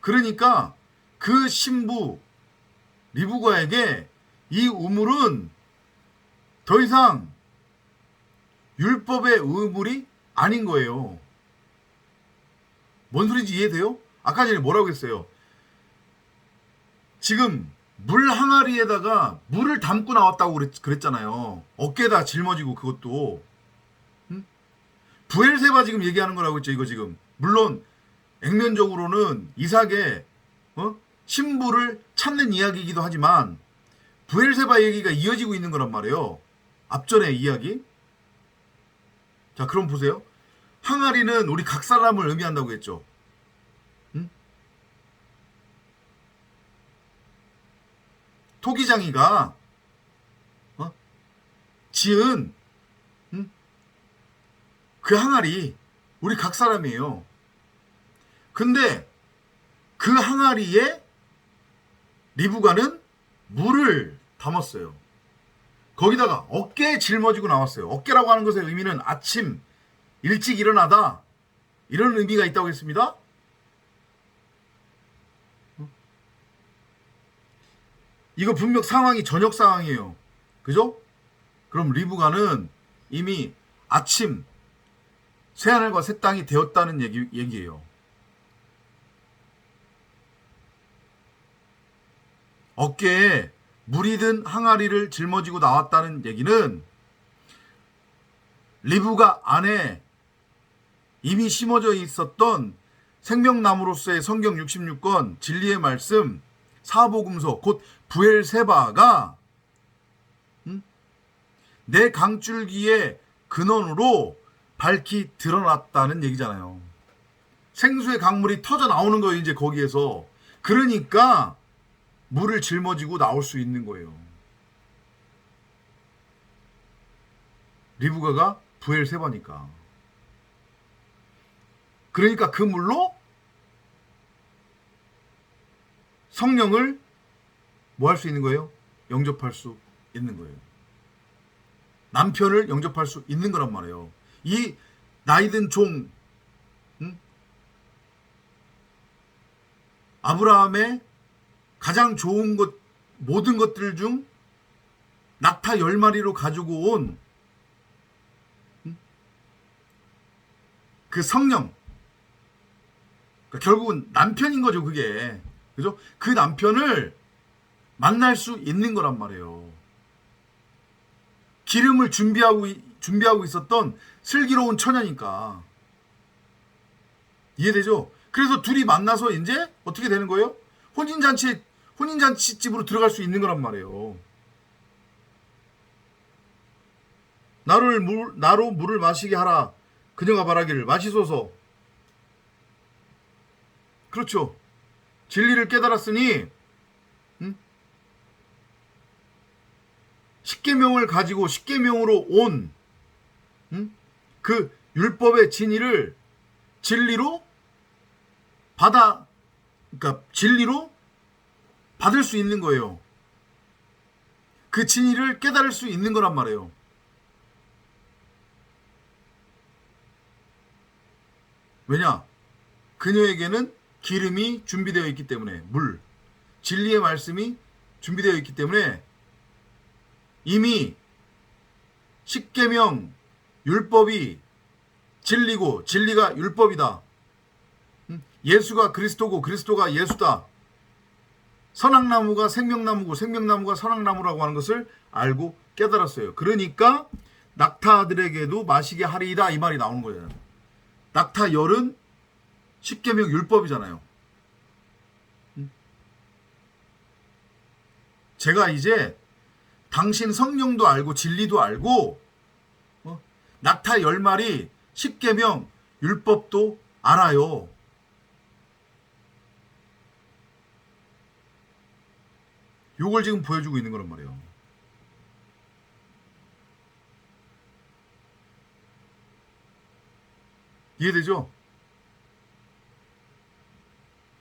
Speaker 1: 그러니까 그 신부 리브가에게 이 우물은 더 이상 율법의 우물이 아닌 거예요. 뭔 소리인지 이해돼요? 아까 전에 뭐라고 했어요? 지금 물 항아리에다가 물을 담고 나왔다고 그랬잖아요. 어깨에다 짊어지고. 그것도 부엘세바 지금 얘기하는 거라고 했죠. 이거 지금 물론 액면적으로는 이삭의 신부를 찾는 이야기이기도 하지만 부엘세바 얘기가 이어지고 있는 거란 말이에요. 앞전의 이야기. 자, 그럼 보세요. 항아리는 우리 각 사람을 의미한다고 했죠. 토기장이가 지은 그 항아리 우리 각 사람이에요. 근데 그 항아리에 리브가는 물을 담았어요. 거기다가 어깨에 짊어지고 나왔어요. 어깨라고 하는 것의 의미는 아침 일찍 일어나다, 이런 의미가 있다고 했습니다. 이거 분명 상황이 저녁 상황이에요. 그죠? 그럼 리브가는 이미 아침 새하늘과 새 땅이 되었다는 얘기예요. 어깨에 물이 든 항아리를 짊어지고 나왔다는 얘기는 리브가 안에 이미 심어져 있었던 생명나무로서의 성경 66권 진리의 말씀 사복음서 곧 부엘세바가 내 강줄기의 근원으로 밝히 드러났다는 얘기잖아요. 생수의 강물이 터져 나오는 거예요. 이제 거기에서. 그러니까 물을 짊어지고 나올 수 있는 거예요. 리브가가 부엘세바니까. 그러니까 그 물로 성령을 뭐 할 수 있는 거예요? 영접할 수 있는 거예요. 남편을 영접할 수 있는 거란 말이에요. 이 나이든 종, 아브라함의 가장 좋은 것, 모든 것들 중 낙타 10마리로 가지고 온 그 성령, 그러니까 결국은 남편인 거죠. 그게. 그죠? 그 남편을 만날 수 있는 거란 말이에요. 기름을 준비하고 있었던 슬기로운 처녀니까. 이해되죠? 그래서 둘이 만나서 이제 어떻게 되는 거예요? 혼인잔치집으로 들어갈 수 있는 거란 말이에요. 나로 물을 마시게 하라. 그녀가 말하기를 마시소서. 그렇죠. 진리를 깨달았으니 십계명을 가지고 십계명으로 온 그 율법의 진리를 진리로 그러니까 진리로 받을 수 있는 거예요. 그 진리를 깨달을 수 있는 거란 말이에요. 왜냐? 그녀에게는 기름이 준비되어 있기 때문에, 진리의 말씀이 준비되어 있기 때문에 이미 십계명 율법이 진리고 진리가 율법이다. 예수가 그리스도고 그리스도가 예수다. 선악나무가 생명나무고 생명나무가 선악나무라고 하는 것을 알고 깨달았어요. 그러니까 낙타들에게도 마시게 하리이다 이 말이 나오는 거예요. 낙타 열은 십계명 율법이잖아요. 제가 이제 당신 성령도 알고 진리도 알고 낙타 열 마리 십계명 율법도 알아요. 요걸 지금 보여주고 있는 거란 말이에요. 이해되죠?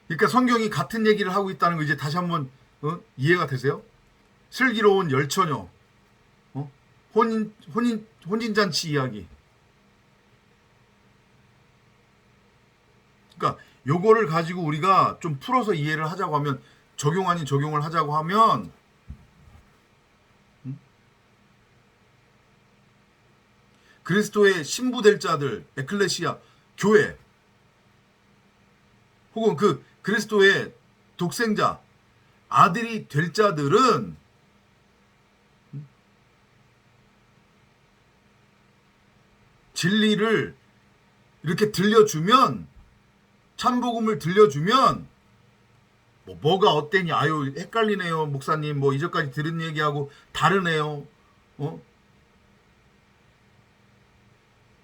Speaker 1: 그러니까 성경이 같은 얘기를 하고 있다는 거 이제 다시 한번 이해가 되세요? 슬기로운 열처녀, 혼인잔치 이야기. 그러니까 요거를 가지고 우리가 좀 풀어서 이해를 하자고 하면, 적용 아닌 적용을 하자고 하면, 그리스도의 신부될 자들, 에클레시아, 교회, 혹은 그 그리스도의 독생자, 아들이 될 자들은 진리를 이렇게 들려주면, 참복음을 들려주면, 뭐가 어때니? 아유, 헷갈리네요, 목사님. 뭐 이전까지 들은 얘기하고 다르네요.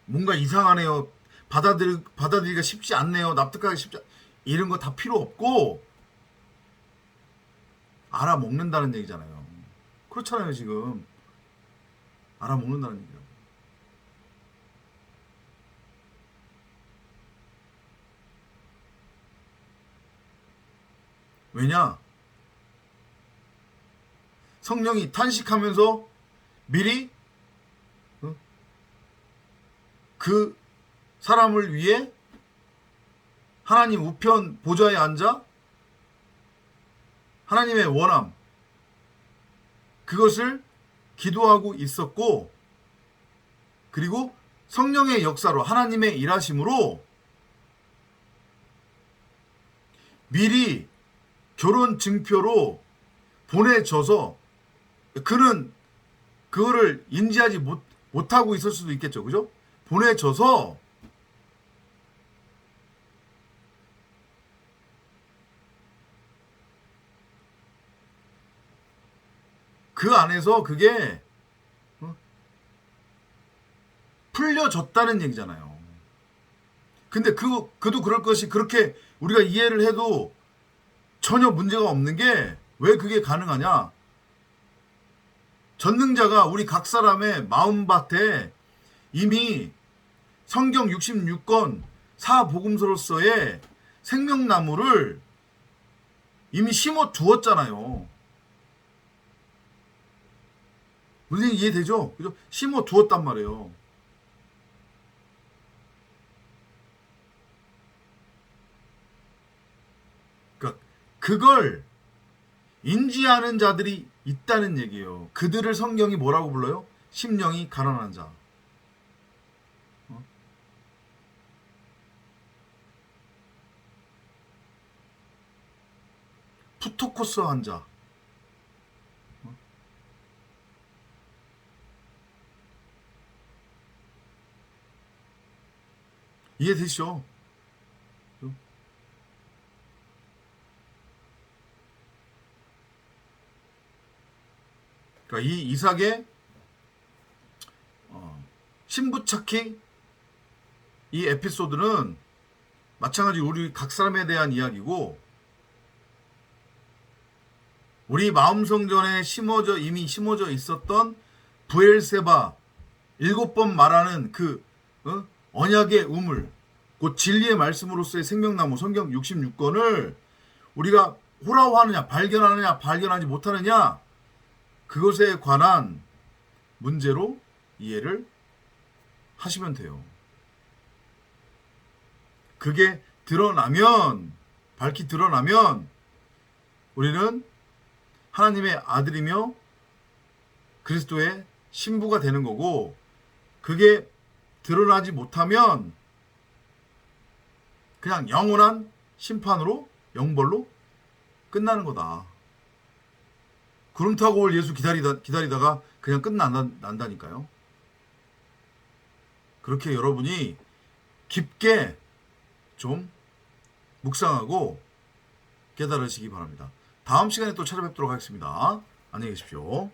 Speaker 1: 뭔가 이상하네요. 받아들이기가 쉽지 않네요. 납득하기 쉽지 이런 거 다 필요 없고 알아먹는다는 얘기잖아요. 그렇잖아요, 지금. 알아먹는다는 얘기예요. 왜냐? 성령이 탄식하면서 미리 그 사람을 위해 하나님 우편 보좌에 앉아 하나님의 원함, 그것을 기도하고 있었고, 그리고 성령의 역사로, 하나님의 일하심으로 미리 결혼 증표로 보내줘서, 그는 그거를 인지하지 못하고 있을 수도 있겠죠. 그죠? 보내줘서 그 안에서 그게 풀려졌다는 얘기잖아요. 근데 그도 그럴 것이, 그렇게 우리가 이해를 해도 전혀 문제가 없는 게, 왜 그게 가능하냐? 전능자가 우리 각 사람의 마음밭에 이미 성경 66권 사복음서로서의 생명나무를 이미 심어 두었잖아요. 무슨 이해되죠? 그죠? 심어 두었단 말이에요. 그러니까 그걸 인지하는 자들이 있다는 얘기예요. 그들을 성경이 뭐라고 불러요? 심령이 가난한 자. 푸토코스한 자. 이해되시죠? 그러니까 이 이삭의 신부 찾기, 이 에피소드는 마찬가지로 우리 각 사람에 대한 이야기고, 우리 마음성전에 이미 심어져 있었던 부엘세바 7번 말하는 그 언약의 우물, 곧 진리의 말씀으로서의 생명나무 성경 66권을 우리가 호라호하느냐, 발견하느냐, 발견하지 못하느냐, 그것에 관한 문제로 이해를 하시면 돼요. 그게 드러나면, 밝히 드러나면 우리는 하나님의 아들이며 그리스도의 신부가 되는 거고, 그게 드러나지 못하면 그냥 영원한 심판으로 영벌로 끝나는 거다. 구름 타고 올 예수 기다리다가 그냥 끝난다니까요. 그렇게 여러분이 깊게 좀 묵상하고 깨달으시기 바랍니다. 다음 시간에 또 찾아뵙도록 하겠습니다. 안녕히 계십시오.